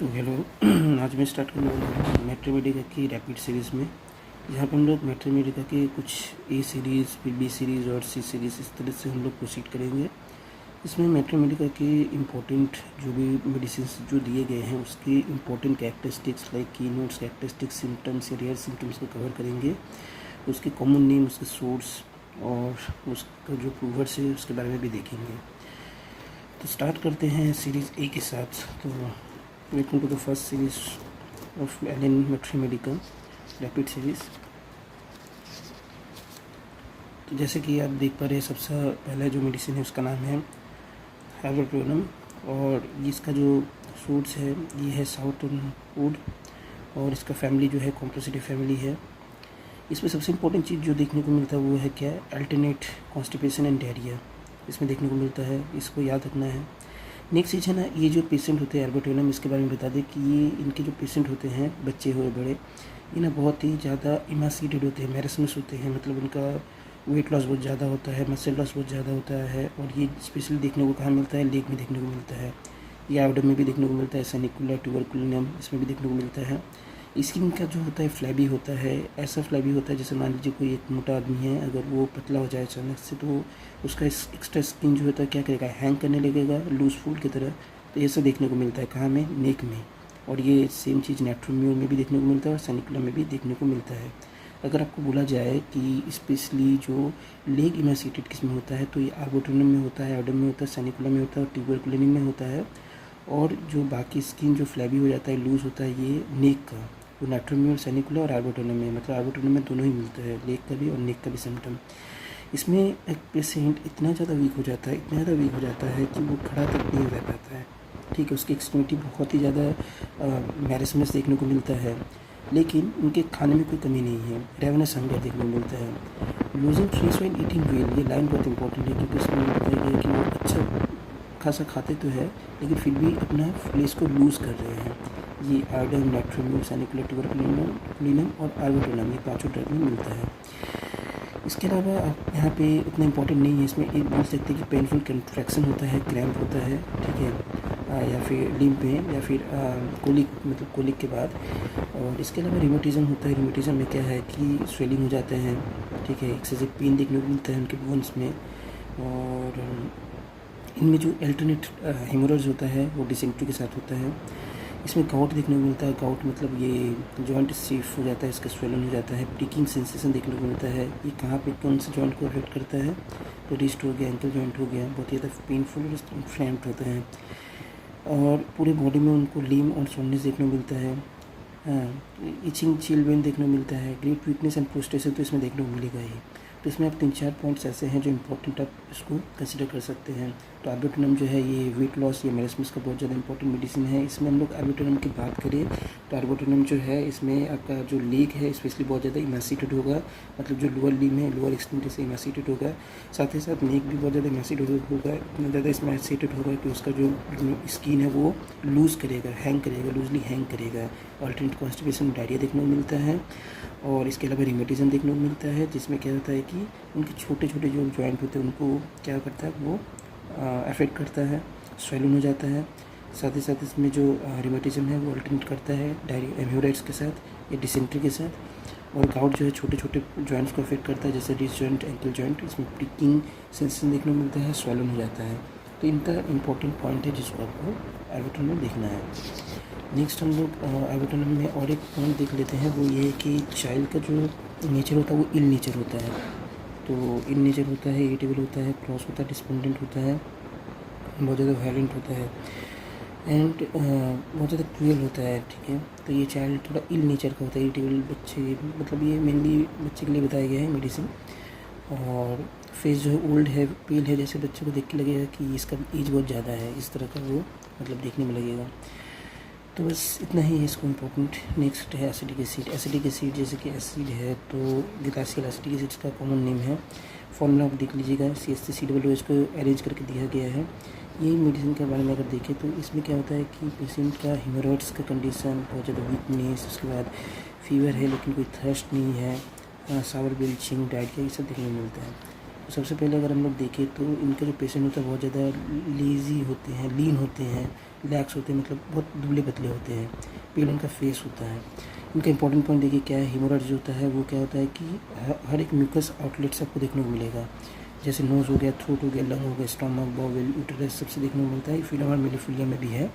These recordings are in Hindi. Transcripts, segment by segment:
तो हेलो। आज मैं स्टार्ट करने वाला हूँ मैथमेटिका की रैपिड सीरीज़ में, जहाँ पर हम लोग मैथमेटिका के कुछ ए सीरीज़, फिर बी सीरीज़ और सी सीरीज़ इस तरह से हम लोग प्रोसीड करेंगे। इसमें मैथमेटिका के इम्पोर्टेंट जो भी मेडिसिन जो दिए गए हैं उसकी इम्पोर्टेंट कैरेक्टरिस्टिक्स लाइक की नोट्स, कैरेक्टरिस्टिक्स, सिम्टम्स या रेयर सिम्टम्स को कवर करेंगे। उसके कॉमन नेम, उसके सोर्स और उसका जो प्रूवर्स है उसके बारे में भी देखेंगे। तो स्टार्ट करते हैं सीरीज़ ए के साथ। तो welcome to the first series of Allen Mathematica rapid series. तो जैसे कि आप देख पा रहे हैं, सबसे पहला जो मेडिसिन है उसका नाम है हाइड्रोटोनम, और इसका जो सोर्स है ये है साउथर्न वुड, और इसका फैमिली जो है कॉम्प्लेक्सिटी फैमिली है। इसमें सबसे इम्पोर्टेंट चीज़ जो देखने को मिलता है वो है क्या, अल्टरनेट कॉन्स्टिपेशन एंड डायरिया इसमें देखने को मिलता है, इसको याद रखना है। नेक्स्ट चीज़ है ना, ये जो पेशेंट होते हैं एल्बर्टोनम, इसके बारे में बता दें कि ये इनके जो पेशेंट होते हैं, बच्चे हो या बड़े, ये ना बहुत ही ज़्यादा इमासीटेड होते हैं, मैरसमस होते हैं, मतलब उनका वेट लॉस बहुत ज़्यादा होता है, मसल लॉस बहुत ज़्यादा होता है। और ये स्पेशली देखने को कहाँ मिलता है, लेग में देखने को मिलता है, या आउडर में भी देखने को मिलता है, सेनिकुलर ट्यूबरकुलिनम इसमें भी देखने को मिलता है। स्किन का जो होता है फ्लैबी होता है, ऐसा फ्लैबी होता है जैसे मान लीजिए कोई एक मोटा आदमी है, अगर वो पतला हो जाए अचानक से तो उसका एक्स्ट्रा स्किन जो होता है क्या करेगा, हैंग करने लगेगा लूज फूल की तरह। तो ये सब देखने को मिलता है कहाँ में, नेक में। और ये सेम चीज़ नेट्रोम्यूर में भी देखने को मिलता है और सेनिकुलर में भी देखने को मिलता है। अगर आपको बोला जाए कि स्पेशली जो लेग इमासीटेड किस में होता है, तो ये आर्बोटोनम में होता है, आर्डम में होता है, सेनिकुलर में होता है और ट्यूबरकुलिनम में होता है। और जो बाकी स्किन जो फ्लैबी हो जाता है, लूज़ होता है, ये नेक का, वो नेट्रोम्यूर, सेनिकुलर और आर्बोटोनम में, मतलब आर्बोटोनम में दोनों ही मिलता है, लेग का भी और नेक का भी सिम्टम। इसमें एक पेशेंट इतना ज़्यादा वीक हो जाता है, इतना ज़्यादा वीक हो जाता है कि वो खड़ा तक नहीं रह पाता है। ठीक है, उसकी एक्सट्रीमिटी बहुत ही ज़्यादा मैरसमस देखने को मिलता है, लेकिन उनके खाने में कोई कमी नहीं है, रेवनस हंगर देखने को मिलता है। Losing flesh while eating well, ये लाइन बहुत इंपॉर्टेंट है क्योंकि इसमें बताया गया है कि वो अच्छा खासा खाते तो है लेकिन फिर भी अपना फ्लेश को लूज़ कर रहे हैं। ये आर्डम, नेट्रोम्यूर, सेनिकुलर, ट्यूबरकुलिनम और आर्बोटोनम, ये पाँचों ड्रग में मिलता है। इसके अलावा आप यहाँ पे उतना इम्पोर्टेंट नहीं है, इसमें एक बोल सकते हैं कि पेनफुल कंट्रैक्शन होता है, क्रैम्प होता है, ठीक है, या फिर लिम्प में, या फिर कोलिक, मतलब कोलिक के बाद। और इसके अलावा रिमोटिज़म होता है। रिमोटिज़म में क्या है कि स्वेलिंग हो जाते हैं, ठीक है, एक्सेसिव पेन देखने को मिलता है उनके बोन्स में। और इनमें जो अल्टरनेट हेमोरेज होता है वो डिसेंट्री के साथ होता है। इसमें गाउट देखने को मिलता है, गाउट मतलब ये जॉइंट स्टिफ हो जाता है, इसका स्वेलन हो जाता है, प्रिकिंग सेंसेशन देखने को मिलता है। ये कहाँ पे कौन से जॉइंट को अफेक्ट करता है, तो रिस्ट हो गया, एंकल जॉइंट हो गया, बहुत ही ज़्यादा पेनफुल और इन्फ्लेम्ड होते हैं। और पूरे बॉडी में उनको लीम और सोननेस देखने को मिलता है, इचिंग, चिल वेन देखने को मिलता है, ग्रेट वीकनेस एंड प्रोस्टेसिस तो इसमें देखने को मिलेगा ही। तो इसमें आप 3-4 पॉइंट्स ऐसे हैं जो इंपॉर्टेंट आप इसको कंसिडर कर सकते हैं। तो आर्बोटोनम जो है ये वेट लॉस या मैरसमस का बहुत ज़्यादा इंपॉर्टेंट मेडिसिन है। इसमें हम लोग आर्बोटोनम की बात करें तो आर्बोटोनम जो है इसमें आपका जो लेग है स्पेशली बहुत ज़्यादा इमासीटेड होगा, मतलब जो लोअर लिम है, लोअर एक्सट्रीमिटी से इमासीटेड होगा। साथ ही साथ नेक भी बहुत ज़्यादा इमासीटेड होगा, इतना ज़्यादा इमासीटेड होगा कि उसका जो स्किन है वो लूज़ करेगा, हैंग करेगा, लूजली हैंग करेगा। अल्टरनेट कॉन्स्टिपेशन, डायरिया देखने को मिलता है। और इसके अलावा रिमेटिज्म देखने को मिलता है, जिसमें क्या होता है कि उनके छोटे छोटे जो जॉइंट होते हैं उनको क्या करता है, वो अफेक्ट करता है, स्वेलन हो जाता है। साथ ही साथ इसमें जो रिमेटिज्म है वो अल्टरनेट करता है डायरिया, हेमोरेज के साथ या डिसेंट्री के साथ। और गाउट जो है छोटे छोटे जॉइंट्स को अफेक्ट करता है, जैसे रिस्ट जॉइंट, एंकल जॉइंट, इसमें प्रिकिंग सेंसेशन देखने को मिलता है, स्वेलन हो जाता है। तो इनका इंपॉर्टेंट पॉइंट है जिसको आपको आर्बोटोनम में देखना है। नेक्स्ट हम लोग आर्बोटोनम में और एक पॉइंट देख लेते हैं, वो ये है कि चाइल्ड का जो नेचर होता है वो इल नेचर होता है। तो इल नेचर होता है, इरिटेबल होता है, क्रॉस होता है, डिस्पेंडेंट होता है, बहुत ज़्यादा वायलेंट होता है एंड बहुत ज़्यादा क्रूअल होता है, ठीक है। तो ये चाइल्ड थोड़ा इल नेचर का होता है, इरिटेबल बच्चे, मतलब ये मेनली बच्चे के लिए बताया गया है मेडिसिन। और फेस जो है ओल्ड है, पेल है, जैसे बच्चे को देख के लगेगा कि इसका एज बहुत ज़्यादा है, इस तरह का वो मतलब देखने में लगेगा। तो बस इतना ही है इसको इम्पोर्टेंट। नेक्स्ट है एसिडिक एसिड। एसिडिक एसिड जैसे कि एसिड है तो ग्लासियल एसिडिक एसिड का कॉमन नेम है। फॉर्मूला आप देख लीजिएगा, CH3COO इसको अरेंज करके दिया गया है। यही मेडिसिन के बारे में अगर देखें तो इसमें क्या होता है कि पेशेंट का हेमोरॉइड्स का कंडीशन, बहुत ज़्यादा वीकनेस, उसके बाद फीवर है लेकिन कोई थर्स्ट नहीं है, सावर बिल्चिंग, डायरिया, ये सब देखने को मिलता है। तो सबसे पहले अगर हम लोग देखें तो इनका जो पेशेंट होता है बहुत ज़्यादा लेज़ी होते हैं, लीन होते हैं, रिलैक्स होते हैं, मतलब बहुत दुबले पतले होते हैं, पेल उनका फेस होता है। इनका इंपॉर्टेंट पॉइंट देखिए क्या है, हेमोरॉइड्स जो होता है वो क्या होता है कि हर एक म्यूकस आउटलेट से आपको देखने को मिलेगा, जैसे नोज़ हो गया, थ्रोट हो गया, लंग हो गया, स्टमक, बॉवेल, यूटेरस सबसे देखने को मिलता है। फिलम और मिलीफिलिया में भी है।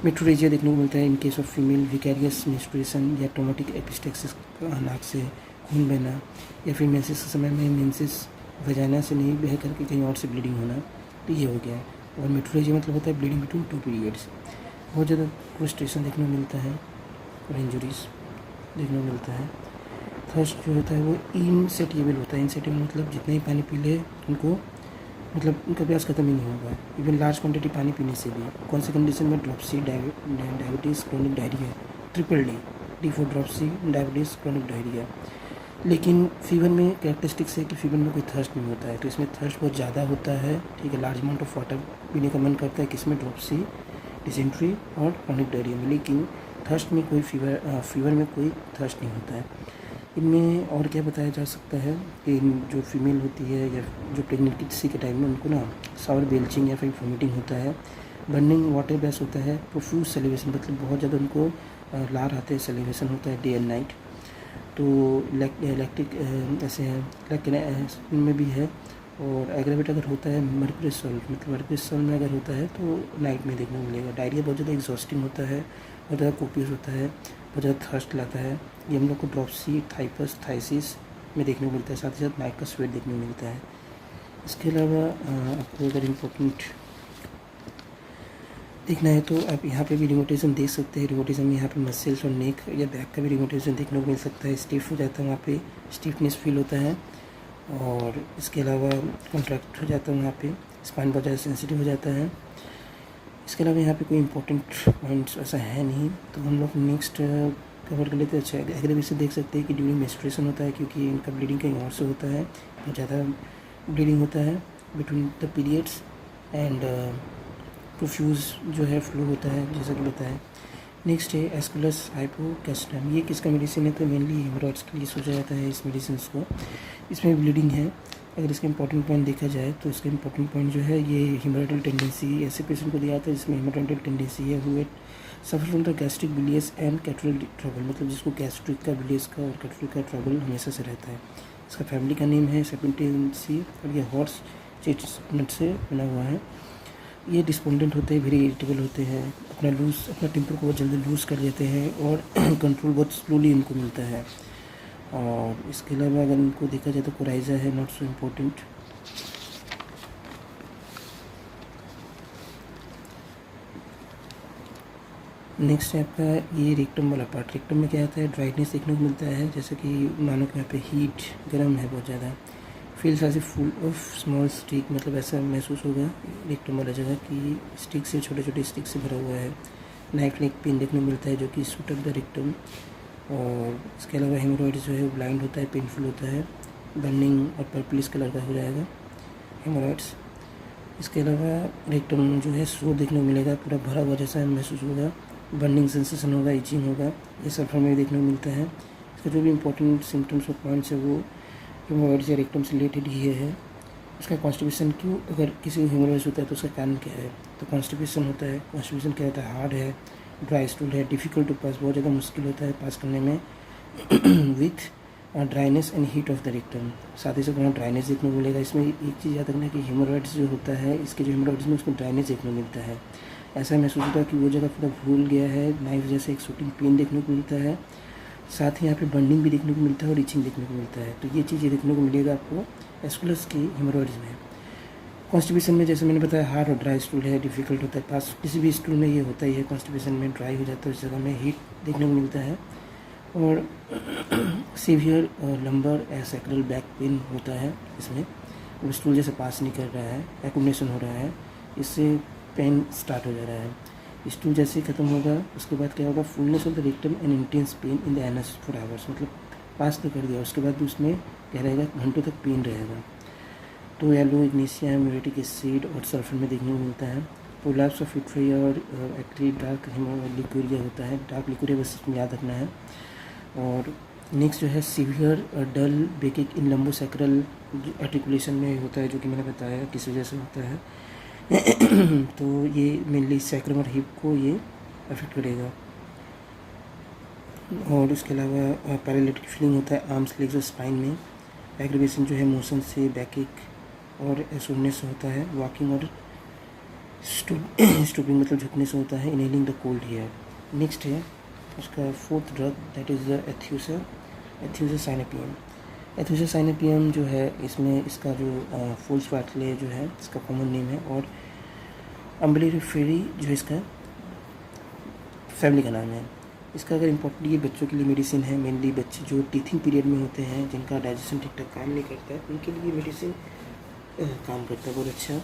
मेट्रोरेजिया देखने को मिलता है in case of female, vicarious menstruation या ट्रॉमेटिक एपिस्टेक्सिस, नाक से खून बहना, या फिर मेंसेस के समय में मेंसेस वजाइना से नहीं बह करके कहीं और से ब्लीडिंग होना, तो ये हो गया। और मेट्रोरेजिया मतलब होता है ब्लीडिंग बिटवीन 2 पीरियड्स। बहुत ज़्यादा फ्रस्ट्रेशन देखने को मिलता है और इंजरीज देखने को मिलता है। थर्स्ट जो होता है वो इनसेटिएबल होता है। इनसेटिएबल मतलब जितना ही पानी पी ले उनको, मतलब उनका प्यास खत्म ही नहीं होगा, इवन लार्ज क्वांटिटी पानी पीने से भी। कौन सी कंडीशन में? Dropsy, diabetes, chronic diarrhoea, triple D for dropsy, diabetes, chronic diarrhoea. लेकिन फीवर में कैरेक्टरिस्टिक्स है कि फीवर में कोई थर्स्ट नहीं होता है, तो इसमें थर्स्ट बहुत ज़्यादा होता है, ठीक है। लार्ज अमाउंट ऑफ वाटर पीने का मन करता है, किसमें? ड्रॉपसी, डिसेंट्री और क्रोनिक डायरिया में। लेकिन थर्स्ट में कोई फीवर में कोई थर्स्ट नहीं होता है। इनमें और क्या बताया जा सकता है कि जो फीमेल होती है या जो प्रेगनेंसी के टाइम में उनको ना सावर बेल्चिंग या फिर वोमिटिंग होता है, बर्निंग वाटर बैस होता है, प्रोफ्यूज सेलिवेशन मतलब बहुत ज़्यादा उनको लार आते हैं, सेलिवेशन होता है डे एंड नाइट। तो लैक्टिक ऐसे है, लैक्टिक में भी है। और एग्रेवेट अगर होता है मर्क्यूरी सॉल्ट, मतलब मर्क्यूरी सॉल्ट में अगर होता है तो नाइट में देखने को मिलेगा। डायरिया बहुत ज़्यादा एग्जॉस्टिंग होता है, बहुत ज़्यादा कोपियस होता है, बहुत ज़्यादा थर्स्ट लाता है। ये हम लोग को ड्रॉपसी, थाइपस, थाइसिस में देखने को मिलता है। साथ ही साथ नाइट का स्वेट देखने को मिलता है। इसके अलावा आपको अगर इम्पोर्टेंट देखना है तो आप यहाँ पे भी रिमोटिज्म देख सकते हैं। रिमोटिज्म में यहाँ पे मसल्स और नेक या बैक का भी रिमोटिज्म देखने को मिल सकता है। स्टिफ हो जाता है, वहाँ पे स्टिफनेस फील होता है। और इसके अलावा कॉन्ट्रैक्ट हो जाता है, वहाँ पे स्पाइन बहुत ज़्यादा सेंसिटिव हो जाता है। इसके अलावा यहाँ पे कोई इंपॉर्टेंट पॉइंट्स ऐसा है नहीं, तो हम लोग नेक्स्ट कवर कर लेते हैं। अच्छा, एग्रेवेशन देख सकते हैं कि ड्यूरिंग मेंस्ट्रुएशन होता है, क्योंकि इनका ब्लीडिंग कहीं और से होता है, बहुत ज़्यादा ब्लीडिंग होता है between the periods. And profuse जो है फ्लू होता है, जैसा कि बताया। नेक्स्ट है एस्कुलस हाइपोकैस्ट्रम। ये किसका मेडिसिन है? तो मेनली हेमोरॉइड्स के लिए सोचा जाता है इस मेडिसिन को। इसमें ब्लीडिंग है। अगर इसका इंपॉर्टेंट पॉइंट देखा जाए तो इसका इंपॉर्टेंट पॉइंट जो है ये हेमोरॉइडल टेंडेंसी, ऐसे पेशेंट को दिया जाता है जिसमें हेमोरॉइडल टेंडेंसी है, who suffer from the gastric bilious and catarrhal trouble, मतलब जिसको गैस्ट्रिक का, बिलियस का और कैटरल का ट्रबल हमेशा से रहता है। इसका फैमिली का नेम है सेपेंटेंसी और ये हॉर्स चेस्टनट से बना हुआ है। ये डिस्पोंडेंट होते हैं, वेरी इरिटेबल होते हैं, अपना टेम्पर को बहुत जल्दी लूज़ कर लेते हैं और कंट्रोल बहुत स्लोली इनको मिलता है। और इसके अलावा अगर इनको देखा जाए तो कोराइजा है, नॉट सो इम्पोर्टेंट। नेक्स्ट है आपका ये रेक्टम वाला पार्ट। रेक्टम में क्या आता है? ड्राइनेस देखने को मिलता है, जैसे कि मानो कि यहाँ पे हीट गर्म है बहुत ज़्यादा। Feels as a full of small stick, मतलब ऐसा महसूस होगा रेक्टम वाला जगह कि स्टिक से, छोटे छोटे स्टिक से भरा हुआ है। नाइफ लाइक पेन देखने को मिलता है जो कि सूट ऑफ द रेक्टम। और इसके अलावा हेमोरॉइड्स जो है वो ब्लाइंड होता है, पेनफुल होता है, बर्निंग और पर्पलिश कलर का हो जाएगा हेमोरॉइड्स। इसके अलावा रेक्टम जो है स्लो देखने को मिलेगा, पूरा भरा हुआ जैसा महसूस होगा, बर्निंग सेंसेशन होगा, इचिंग होगा, ये सल्फर में भी देखने को मिलता है। इसका जो भी इंपॉर्टेंट सिम्टम्स और पॉइंट्स है वो हेमोरॉइड्स या रेक्टम से रिलेटेड ही है। उसका कॉन्स्टिपेशन क्यों, अगर किसी को हेमोरॉइड्स होता है तो उसका कारण क्या है? तो कॉन्स्टिपेशन होता है। कॉन्स्टिपेशन क्या होता है? हार्ड है, ड्राई स्टूल है, डिफ़िकल्ट टू पास, बहुत ज़्यादा मुश्किल होता है पास करने में, with dryness and heat of the rectum. साथ ही साथ वहाँ ड्राइनेस देखने को मिलेगा। इसमें एक चीज़ याद रखना कि हेमोरॉइड्स जो होता है, इसके जो हेमोरॉइड्स में उसको ड्राइनेस देखने को मिलता है। ऐसा महसूस होता है कि वो जगह पूरा भूल गया है, नाइफ जैसे एक शूटिंग पेन देखने को मिलता है। साथ ही यहाँ पे बर्निंग भी देखने को मिलता है और इचिंग देखने को मिलता है। तो ये चीज़ें देखने को मिलेगा आपको एस्कुलस की हेमोरॉइड्स में। कॉन्स्टिपेशन में जैसे मैंने बताया हार्ड और ड्राई स्टूल है, डिफ़िकल्ट होता है पास, किसी भी स्टूल में ये होता ही है। कॉन्स्टिपेशन में ड्राई हो जाता है, उस जगह में हीट देखने को मिलता है। और severe lumbar sacral back pain होता है इसमें, वो स्टूल जैसे पास नहीं कर रहा है, एक्यूमुलेशन हो रहा है, इससे पेन स्टार्ट हो जा रहा है। स्टूल जैसे ही खत्म होगा उसके बाद क्या होगा? Fullness of the rectum and intense pain in the anus for hours, मतलब पास तो कर दिया उसके बाद भी उसमें क्या रहेगा? घंटों तक पेन रहेगा। तो येलो इग्नीशिया, म्यूरेटिक एसिड और सल्फर में देखने को मिलता है। प्रोलैप्स ऑफ विट्रिया और एक्चुअली डार्क लिक्विरिया होता है, डार्क लिक्विरिया बस इसमें याद रखना है। और नेक्स्ट जो है सीवियर डल बेकिक इन लंबोसैक्रल आर्टिकुलेशन में होता है, जो कि मैंने बताया किस वजह से होता है। तो ये मेनली सैक्रम और हिप को ये अफेक्ट करेगा। और इसके अलावा पैरालिटिक फीलिंग होता है आर्म्स, लेग्स और स्पाइन में। एग्रीवेशन जो है मोशन से, बैक एक और सोरनेस होता है। वॉकिंग और स्टूपिंग मतलब झुकने से होता है। Inhaling the cold air. Next है उसका fourth drug, that is the Aethusa cynapium. Aethusa cynapium जो है इसमें इसका जो फुल्स वाटले जो है इसका कॉमन नेम है, और अम्बलिफेरी जो है इसका फैमिली का नाम है। इसका अगर इम्पोर्टेंट, ये बच्चों के लिए मेडिसिन है। मेनली बच्चे जो टीथिंग पीरियड में होते हैं, जिनका डाइजेशन ठीक ठाक काम नहीं करता है, उनके लिए मेडिसिन काम करता है बहुत अच्छा।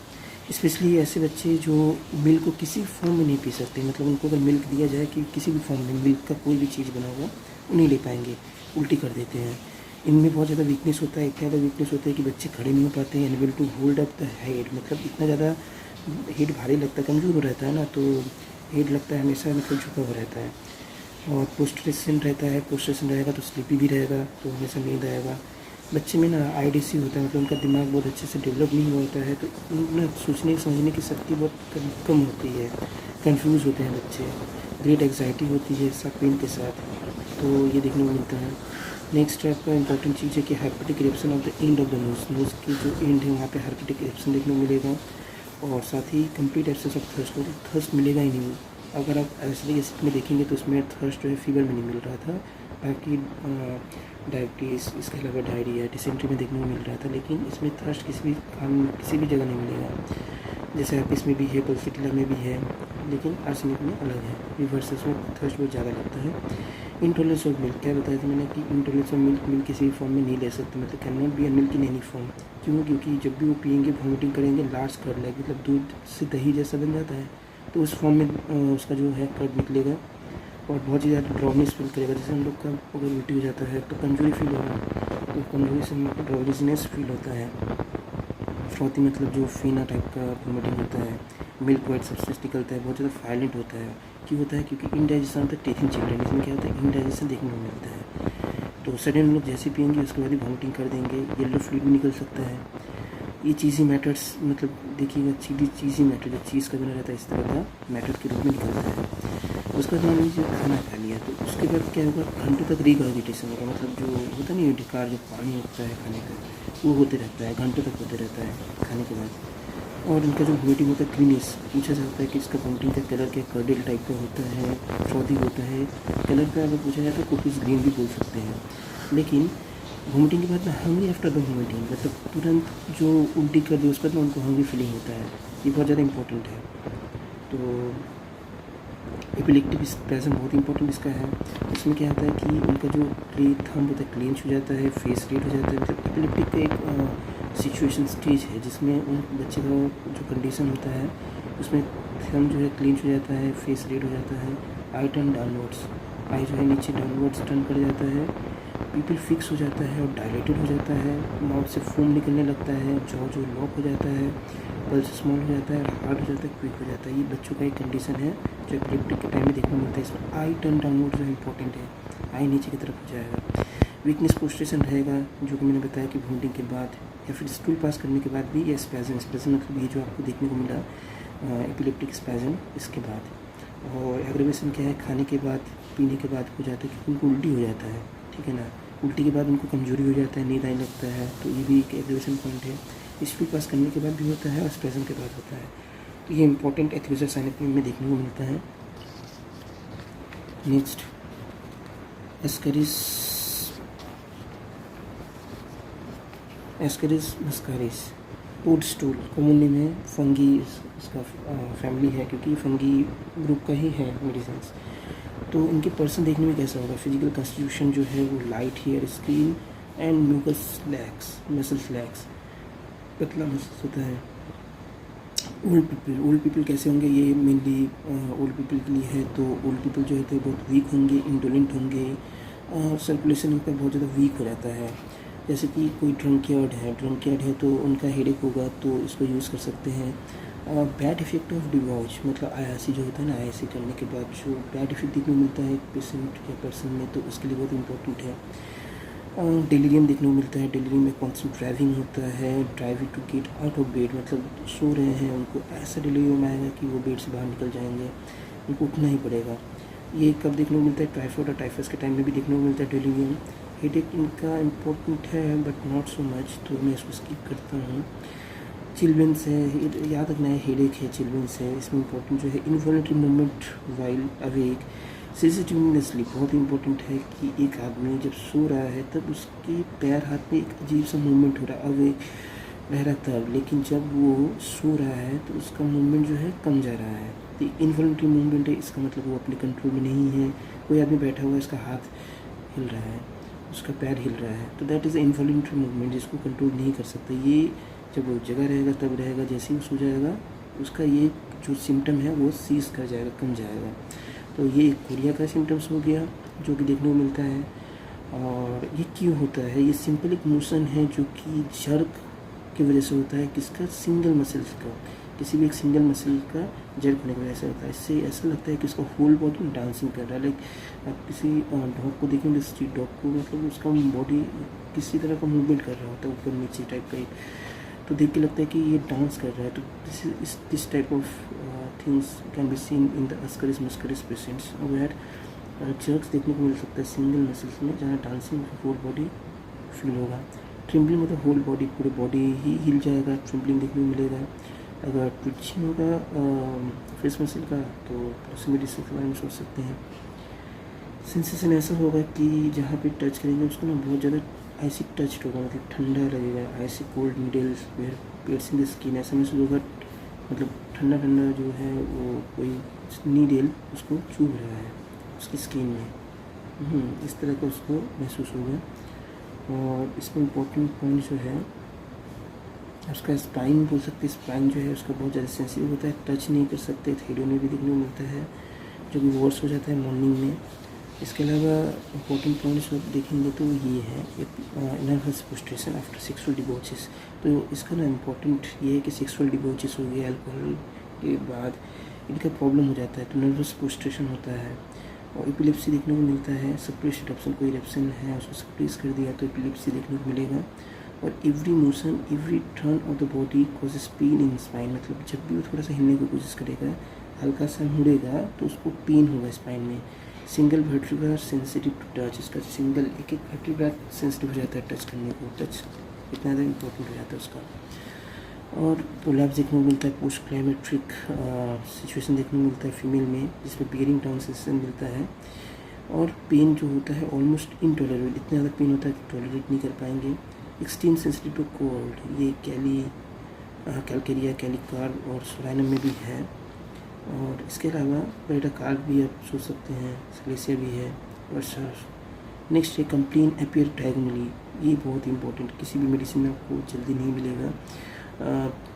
स्पेशली ऐसे बच्चे जो मिल्क को किसी फॉर्म में नहीं पी सकते, मतलब उनको अगर मिल्क दिया जाए कि किसी भी फॉर्म में मिल्क का कोई भी चीज़ बना हुआ वो नहीं ले पाएंगे, उल्टी कर देते हैं। इनमें बहुत ज़्यादा वीकनेस होता है, इतना ज़्यादा वीकनेस होता है कि बच्चे खड़े नहीं हो पाते हैं। Unable to hold up the head, मतलब इतना ज़्यादा हेड भारी लगता है, कमज़ोर हो रहता है ना, तो हेड लगता है हमेशा मतलब झुका हुआ रहता है। और पोस्ट्रेशन रहता है, पोस्ट्रेशन रहेगा तो स्लीपी भी रहेगा, तो हमेशा नींद आएगा। बच्चे में ना IDC होता है, मतलब उनका दिमाग बहुत अच्छे से डेवलप नहीं होता है, तो उनमें सोचने समझने की शक्ति बहुत कम होती है, कंफ्यूज होते हैं बच्चे। ग्रेट एग्जाइटी होती है सब पेन के साथ, तो ये देखने को मिलता है। नेक्स्ट आपका इंपॉर्टेंट चीज़ है कि herpetic eruption of the end of the nose की जो एंड है वहाँ पे हाइपोटिक इरेप्शन देखने को मिलेगा। और साथ ही complete absence of thirst, thirst मिलेगा ही नहीं। अगर आप एसिडिक एसिड में देखेंगे तो उसमें थर्स्ट जो है फीवर में नहीं मिल रहा था, बाकी डायबिटीज़, इसके अलावा डायरिया, डिसेंट्री में देखने को मिल रहा था, लेकिन इसमें थर्स्ट किसी भी जगह नहीं मिलेगा। जैसे आप इसमें भी है, पल्सिटिला में भी है, लेकिन आर्सेनिक में अलग है, रिवर्स उसमें थर्स्ट बहुत ज़्यादा लगता है। इंटॉलरेंस ऑफ मिल्क, क्या बताया था मैंने कि इंटॉलरेंस ऑफ मिल्क किसी भी फॉर्म में नहीं ले सकते, मतलब can not be a milk in any form. क्यों? क्योंकि जब भी वो पियेंगे वॉमिटिंग करेंगे, लार्ज कर्ड लाइक, मतलब दूध से दही जैसा बन जाता है, तो उस फॉर्म में उसका जो है कर्ड निकलेगा और बहुत ही ज़्यादा ड्राउनेस फील करेगा। जैसे हम लोग का अगर उल्टी हो जाता है तो कमजोरी फील होगा, तो कमजोरी से ड्राउनेसनेस फील होता है। फ्रॉथी मतलब जो फीना टाइप का वॉमिटिंग होता है। मिल्क वाइट सब्सटेंस निकलता है, बहुत ज़्यादा वायलेंट होता है। क्यों होता है? क्योंकि इनडाइजेशन होता है टीथिंग चिल्ड्रन, इसमें क्या होता है इनडाइजेशन देखने को मिलता है। तो सडन लोग जैसे पियेंगे उसके बाद ही वॉमिटिंग कर देंगे, येलो फ्लूइड भी निकल सकता है। ये चीज़ी मैटर्स, मतलब देखिएगा चीज़ी मैटर, जब चीज़ का बना रहता है इस तरह का मैटर के रूप में निकलता है। उसका मान लीजिए खाना खा लिया तो उसके बाद क्या होगा, घंटों तक रिगर्जिटेशन होगा, मतलब जो होता नहीं ढिकार, जो पानी होता है खाने का वो होते रहता है, घंटों तक होते रहता है खाने के बाद। और इनका जो वोमिटिंग होता है क्लीनेस, पूछा जाता है कि इसका वोमिटिंग का कलर क्या कर्डल टाइप का होता है, फ्रॉथी होता है। कलर का अगर पूछा जाए तो कुकीज़ ग्रीन भी बोल सकते हैं। लेकिन वोमिटिंग के बाद ना हंग्री आफ्टर द वोमिटिंग, मतलब तुरंत जो उल्टी कर दे उसके बाद ना उनको हंग्री फीलिंग होता है, ये बहुत ज़्यादा इंपॉर्टेंट है। तो एपिलेप्टिक स्पैज़म बहुत इंपॉर्टेंट इसका है। इसमें क्या होता है कि उनका जो थंब होता है क्लेंच हो जाता है, फेस रेड हो जाता है, मतलब एपिलेप्टिक का एक सिचुएशन स्टेज है जिसमें उन बच्चे का जो कंडीशन होता है उसमें थंब जो है क्लेंच हो जाता है, फेस रेड हो जाता है, आई टर्न डाउनवर्ड्स, आई जो है नीचे डाउनवर्ड्स टर्न कर जाता है, पीपल फिक्स हो जाता है और डायलेटेड हो जाता है, माउथ से फोम निकलने लगता है, जॉ जो लॉक हो जाता है, पल्स स्मॉल हो जाता है, हार्ड हो जाता है, क्विक हो जाता है। ये बच्चों का एक कंडीशन है जो एपिलेप्टिक के टाइम में देखने को मिलता है। इसमें आई टर्न डाउनवर्ड जो इंपॉर्टेंट है, आई नीचे की तरफ हो जाएगा। वीकनेस पोस्ट्रेशन रहेगा, जो कि मैंने बताया कि वोमिटिंग के बाद या फिर स्टूल पास करने के बाद भी, ये स्पैज़म मतलब ये जो आपको देखने को मिला एपिलेप्टिक स्पैज़म इसके बाद। और एग्रीवेशन क्या है, खाने के बाद पीने के बाद हो जाता है कि उनको उल्टी हो जाता है, ठीक है ना, उल्टी के बाद उनको कमजोरी हो जाता है, नींद आने लगता है, तो ये भी एक एग्रीवेशन पॉइंट है। स्टूल पास करने के बाद भी होता है और स्पैज़म के बाद होता है, तो ये इंपॉर्टेंट एथ्यूसा साइनेपियम में देखने को मिलता है। Next Agaricus muscarius, toadstool, common name है, फंगी इसका फैमिली है, क्योंकि फंगी ग्रुप का ही है मेडिसिन। तो इनके पर्सन देखने में कैसा होगा, फिजिकल कंस्टिट्यूशन जो है वो light hair, skin and mucus lax, muscles lax, पतला मसल्स होता है। ओल्ड पीपल कैसे होंगे, ये मेनली ओल्ड पीपल के लिए है। तो ओल्ड पीपल जो होते हैं बहुत वीक होंगे, इंडोलेंट होंगे, सर्कुलेशन उनका बहुत ज़्यादा वीक हो जाता है। जैसे कि कोई ड्रंकियर्ड है तो उनका हेडेक होगा तो इसको यूज़ कर सकते हैं। बैड इफेक्ट ऑफ डिवॉच, मतलब आयासी जो होता है ना, आयासी करने के बाद जो बैड इफेक्ट देखने को मिलता है पेशेंट या पर्सन में, तो उसके लिए बहुत इंपॉर्टेंट है। डिलीरियम देखने को मिलता है। डिलीरियम में कॉन्स्टेंट ड्राइविंग होता है, driving to get out of bed, मतलब सो रहे हैं, उनको ऐसा डिलीरियम आएगा कि वो बेड से बाहर निकल जाएंगे, उनको उठना ही पड़ेगा। ये कब देखने को मिलता है? टाइफाइड और टाइफस के टाइम में भी देखने को मिलता है डिलीरियम। हेडेक इनका इम्पोर्टेंट है बट नॉट सो मच, तो मैं इसको स्किप करता हूँ। चिल्ड्रंस है, याद रखना है, हेडेक है, चिल्ड्रंस है। इसमें इम्पोर्टेंट जो है involuntary movement while awake, sensitiveness sleep. बहुत इंपॉर्टेंट है कि एक आदमी जब सो रहा है तब उसके पैर हाथ में एक अजीब सा मूवमेंट हो रहा है, अवेक रह रहा तब, लेकिन जब वो सो रहा है तो उसका मूवमेंट जो है कम जा रहा है। तो इनवॉलंटरी मूवमेंट है, इसका मतलब वो अपने कंट्रोल में नहीं है। कोई आदमी बैठा हुआ है, इसका हाथ हिल रहा है, उसका पैर हिल रहा है, तो दैट इज़ इनवॉलंटरी मूवमेंट, जिसको कंट्रोल नहीं कर सकता। ये जब वो जगह रहेगा तब रहेगा, जैसे ही सो जाएगा उसका ये जो सिम्टम है वो सीज कर जाएगा, कम जाएगा। तो ये कोरिया का सिम्टम्स हो गया जो कि देखने को मिलता है। और ये क्यों होता है? ये सिंपल एक मोशन है जो कि जर्क की वजह से होता है। किसका? सिंगल मसल्स का, किसी भी एक सिंगल मसल का जर्क होने की वजह से होता है। इससे ऐसा लगता है कि उसका होल बॉडी डांसिंग कर रहा है। लाइक आप किसी डॉग को देखेंगे, स्ट्रीट डॉग को, मतलब उसका बॉडी किसी तरह का मूवमेंट कर रहा होता है, ऊपर नीचे टाइप का, तो देख के लगता है कि ये डांस कर रहा है। तो this type of things can be seen in the Agaricus muscarius patients. Where jerks देखने को मिल सकता है सिंगल मसल्स में, जहाँ डांसिंग होल बॉडी फील होगा। ट्रिम्बलिंग मतलब होल बॉडी, पूरे बॉडी ही हिल जाएगा, ट्रिम्बलिंग देखने को मिलेगा। अगर ट्विचिंग होगा फेस मसल का तो प्रॉक्सिमिटी से बारे में सोच सकते हैं। सेंसेशन ऐसा होगा कि जहाँ पे टच करेंगे उसको ना बहुत ज़्यादा ऐसी टच होगा, मतलब ठंडा लगेगा, ऐसी cold needles were piercing the skin, ऐसा महसूस होगा, मतलब ठंडा ठंडा जो है वो कोई नीडल उसको चुभ रहा है उसकी स्किन में, इस तरह का उसको महसूस होगा। और इसमें इम्पोर्टेंट पॉइंट जो है उसका स्पाइन बोल सकते हैं। स्पाइन जो है उसका बहुत ज़्यादा सेंसिटिव होता है, टच नहीं कर सकते। थेरियो में भी देखने को मिलता है जो कि वर्स हो जाता है मॉर्निंग में। इसके अलावा इम्पोर्टेंट पॉइंट्स आप देखेंगे तो ये है नर्वस फ्रस्ट्रेशन आफ्टर सेक्सुअल डिबॉचेस। तो इसका ना इम्पोर्टेंट ये है कि सेक्सुअल डिबॉचेस हो गया, अल्कोहल के बाद इनका प्रॉब्लम हो जाता है, तो नर्वस फ्रस्ट्रेशन होता है। और एपिलेप्सी देखने को मिलता है, सप्रेस इरप्शन, कोई इरप्शन है उसको सप्रेस कर दिया तो एपिलेप्सी देखने को मिलेगा। और every motion, every turn off the body causes pain in spine, मतलब जब भी वो थोड़ा सा हिलने की कोशिश करेगा, हल्का सा मुड़ेगा तो उसको पेन होगा स्पाइन में। Single vertebra sensitive to touch, इसका सिंगल एक वर्टिब्रा सेंसिटिव हो जाता है टच करने को, टच इतना ज़्यादा इम्पोर्टेंट हो जाता है उसका। और प्रोलैप्स देखने को मिलता है, पोस्ट क्लाइमेट्रिक सिचुएशन देखने को मिलता है फीमेल में, जिसमें बियरिंग डाउन सेंसेशन मिलता है। और पेन जो होता है ऑलमोस्ट इनटॉलरेबल, इतना ज़्यादा पेन होता है कि टॉलरेट नहीं कर पाएंगे। एक्सट्रीम सेंसिटिव टू कोल्ड, ये कैलकेरिया, कैलिकार्ब और सोराइनम में भी है। और इसके अलावा पेरिडाकार्ड भी आप सोच सकते हैं, स्लेसिया भी है। और नेक्स्ट है कंप्लेन अपीयर डायगोनली, ये बहुत इंपॉर्टेंट, किसी भी मेडिसिन में आपको जल्दी नहीं मिलेगा।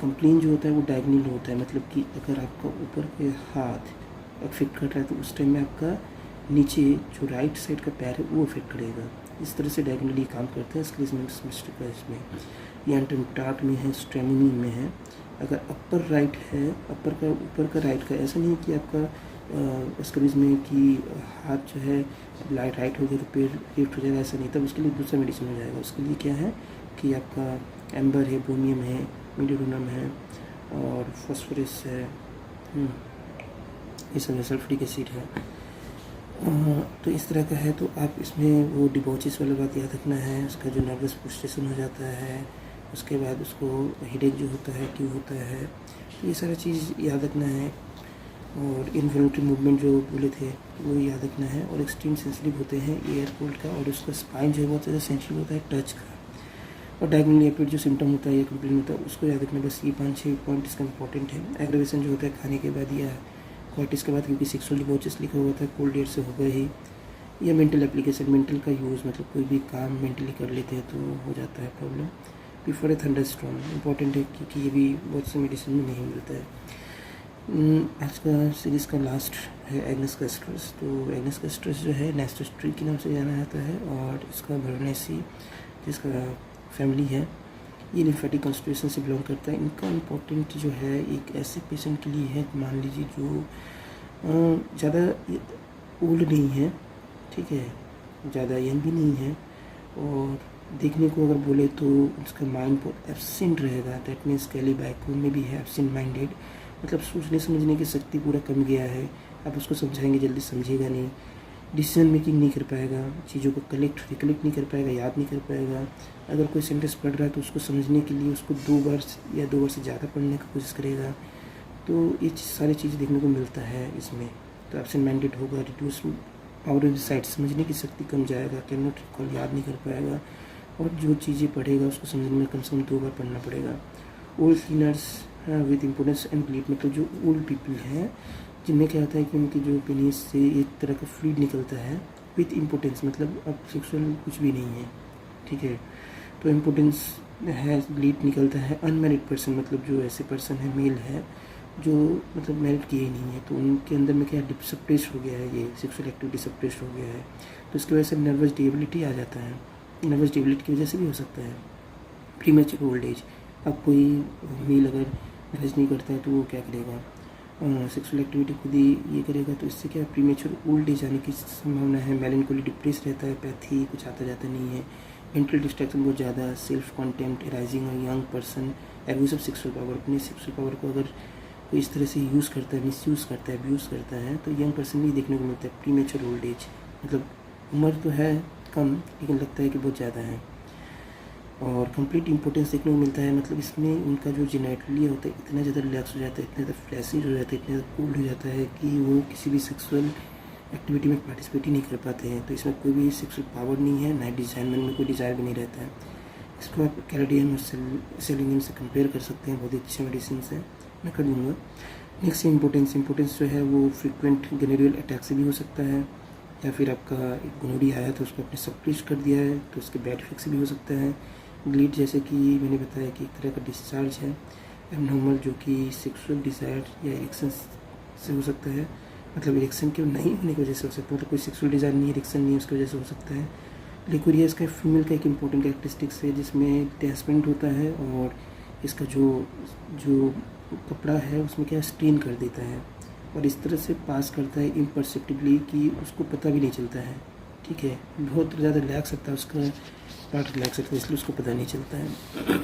कंप्लेन जो होता है वो डायगोनल होता है, मतलब कि अगर आपका ऊपर के हाथ अफेक्ट कर रहा है तो उस टाइम में आपका नीचे जो राइट साइड का पैर है वो अफेक्ट करेगा। इस तरह से डायगोनली काम करते हैं स्क्लीरोसिस मिस्टिकस में। ये एंटोटार्ट में है, स्ट्रेमिनी में है। अगर अपर राइट है, अपर का ऊपर का राइट का, ऐसा नहीं कि आपका स्क्रीज में कि हाथ जो है राइट हो गया तो पैर लेफ्ट हो जाएगा, ऐसा नहीं, तब उसके लिए दूसरा मेडिसिन हो जाएगा। उसके लिए क्या है कि आपका एम्बर है, ब्रोमियम है, मिडोरोनम है और फॉस्फोरस है, ये सब है, सल्फ्यूरिक एसिड है। तो इस तरह का है। तो आप इसमें वो डिबॉचिस वाला बात याद रखना है, उसका जो नर्वस फ्रस्ट्रेशन हो जाता है, उसके बाद उसको हेडेक जो होता है क्यों होता है, तो ये सारा चीज़ याद रखना है। और इनवॉल्यूटरी मूवमेंट जो बोले थे वो याद रखना है। और एक्सट्रीम सेंसिटिव होते हैं एयर कोल्ड का, और उसका स्पाइन जो है बहुत ज़्यादा सेंसिटिव होता है टच का। और डायगोनली अपीयर जो सिम्टम होता है या कंप्लेन होता है उसको याद रखना। बस ये 5-6 पॉइंट इसका इंपॉर्टेंट है। एग्रेवेशन जो होता है खाने के बाद या क्वाइटिस के बाद, क्योंकि सेक्सुअल डिबॉचेस लिखा हुआ था, कोल्ड एयर से होगा ही। या मेंटल एप्लीकेशन, मेंटल का यूज़, मतलब कोई भी काम मेंटली कर लेते हैं तो हो जाता है problem. Before A thunderstorm important है क्योंकि ये भी बहुत से मेडिसिन में नहीं मिलता है। आज का सीरीज़ का लास्ट है एग्नस कैस्ट्रस। तो एग्नस कैस्ट्रस जो है नेस्टोस्ट्री के नाम से जाना जाता है, और इसका भरनेसी जिसका फैमिली है, ये लिम्फेटिक कॉन्स्टिट्यूशन से बिलोंग करता है। इनका इम्पोर्टेंट जो है एक ऐसे पेशेंट के लिए है, मान लीजिए जो ज़्यादा ओल्ड नहीं है, ठीक है, ज़्यादा यंग भी नहीं है, और देखने को अगर बोले तो उसका माइंड बहुत एब्सेंट रहेगा। दैट मीन्स कैली बाइको में भी है एब्सेंट माइंडेड, मतलब सोचने समझने की शक्ति पूरा कम गया है। आप उसको समझाएंगे जल्दी समझेगा नहीं, डिसीजन मेकिंग नहीं कर पाएगा, चीज़ों को रिकलेक्ट नहीं कर पाएगा, याद नहीं कर पाएगा। अगर कोई सेंटेंस पढ़ रहा है तो उसको समझने के लिए उसको 2 बार या 2 बार से ज़्यादा पढ़ने की कोशिश करेगा। तो ये सारी चीज़ें देखने को मिलता है इसमें। तो एब्सेंट माइंडेड होगा, रिड्यूस पावर ऑफ साइट, समझने की शक्ति कम जाएगा, कैन नॉट रिकॉल, याद नहीं कर पाएगा, और जो चीज़ें पढ़ेगा उसको समझने में कम से कम 2 बार पढ़ना पड़ेगा। Old cleaners with importance and bleed, मतलब जो ओल्ड पीपल हैं जिनमें क्या होता है कि उनकी जो पेनिस से एक तरह का फ्लूइड निकलता है विथ इम्पोर्टेंस, मतलब अब सेक्सुअल कुछ भी नहीं है, ठीक है। तो इम्पोर्टेंस है, ब्लीड निकलता है। अनमैरिड पर्सन, मतलब जो ऐसे पर्सन है, मेल है जो मतलब मैरिड किए ही नहीं है, तो उनके अंदर में क्या सप्रेस हो गया है, ये सेक्सुअल एक्टिविटी सप्रेस हो गया है, तो इसकी वजह से नर्वस डिसेबिलिटी आ जाता है। नर्वस डिसेबिलिटी की वजह से भी हो सकता है प्रीमेच्योर ओल्ड एज। अब कोई मेल अगर मैरिज नहीं करता है तो वो क्या करेगा, सेक्सुअल एक्टिविटी खुद ही ये करेगा, तो इससे क्या प्रीमेच्योर ओल्ड एज आने की संभावना है। मेलनकोली, डिप्रेस रहता है, पैथी, कुछ आता जाता नहीं है, मेंटल डिस्ट्रैक्शन बहुत ज़्यादा, सेल्फ कॉन्टेम्प्ट अराइजिंग और young person, abuse of sexual power, अपने सेक्सुअल पावर को अगर कोई इस तरह से यूज़ करता है, मिसयूज़ करता है, अब्यूज़ करता है, तो यंग पर्सन भी देखने को मिलता है। प्रीमेच्योर ओल्ड एज, मतलब उम्र तो है कम लेकिन लगता है कि बहुत ज़्यादा है। और कंप्लीट इंपोर्टेंस देखने को मिलता है, मतलब इसमें उनका जो जेनेटली होता है इतना ज़्यादा रिलैक्स हो जाता है, इतना ज़्यादा फ्लैसिड हो जाता है, इतना ज़्यादा कोल्ड हो जाता है कि वो किसी भी सेक्सुअल एक्टिविटी में पार्टिसिपेट ही नहीं कर पाते हैं। तो इसमें कोई भी सेक्सुअल पावर नहीं है, ना डिजाइनमेंट में कोई डिज़ायर भी नहीं रहता है। इसको आप कैलेडियन और सेलिनियम से कंपेयर कर सकते हैं, बहुत ही अच्छे मेडिसिन है, मैं कर दूँगा। नेक्स्ट इम्पोर्टेंस जो है वो फ्रिक्वेंट गनोरियल अटैक से भी हो सकता है, या फिर आपका एक गोनोरिया आया तो उसको आपने सप्रेस कर दिया है तो उसके बैड इफेक्ट से भी हो सकता है। ब्लीड जैसे कि मैंने बताया कि एक तरह का डिस्चार्ज है एबनॉर्मल, जो कि सेक्सुअल डिज़ायर या इरेक्शन से हो सकता है, मतलब इरेक्शन के नहीं होने की वजह से हो सकता है, मतलब कोई सेक्सुअल डिज़ायर नहीं, इरेक्शन नहीं, उसकी वजह से हो सकता है। लिकोरिया इसका फीमेल का एक इम्पोर्टेंट कैरेक्टरिस्टिक्स है जिसमें डिटैचमेंट होता है, और इसका जो कपड़ा है उसमें क्या स्टेन कर देता है, और इस तरह से पास करता है इम्परसेप्टिबली कि उसको पता भी नहीं चलता है, ठीक है। बहुत ज़्यादा रिलैक्स सकता है, उसका पार्ट रिलैक्स सकता है, इसलिए उसको पता नहीं चलता है।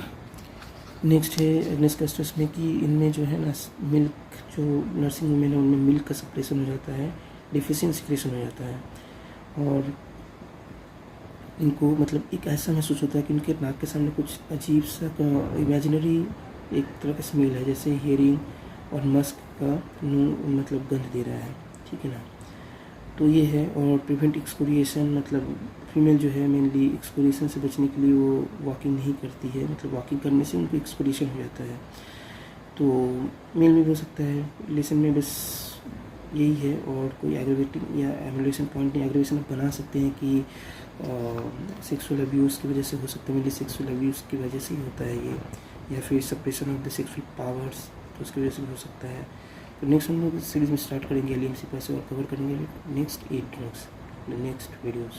नेक्स्ट है एग्नेस कस्टस में कि इनमें जो है ना मिल्क, जो नर्सिंग वुमेन है उनमें मिल्क का सप्रेशन हो जाता है, डिफिशिएंट सिक्रेशन हो जाता है, और इनको मतलब एक ऐसा महसूस होता है कि उनके नाक के सामने कुछ अजीब सा इमेजिनरी एक तरह का स्मेल है, जैसे हियरिंग और मस्क का मतलब गंध दे रहा है, ठीक है ना। तो ये है। और प्रिवेंट एक्सकोरिएशन, मतलब फीमेल जो है मेनली एक्सकोरिएशन से बचने के लिए वो वॉकिंग नहीं करती है, मतलब वॉकिंग करने से उनको एक्सकोरिएशन हो जाता है। तो मेल में भी हो सकता है। रिलेशन में बस यही है, और कोई एग्रेवेटिंग या एमुलेशन पॉइंट नहीं। एग्रेवेशन आप बना सकते हैं कि सेक्सुअल अब्यूज़ की वजह से हो सकता है, मेनली सेक्सुअल अब्यूज़ की वजह से ही होता है ये, या फिर suppression of the sexual powers, तो उसकी वजह से भी हो सकता है। तो नेक्स्ट हम लोग इस सीरीज़ में स्टार्ट करेंगे एलियन सिपाही से, और कवर करेंगे नेक्स्ट 8 ड्रग्स, नेक्स्ट वीडियोज़।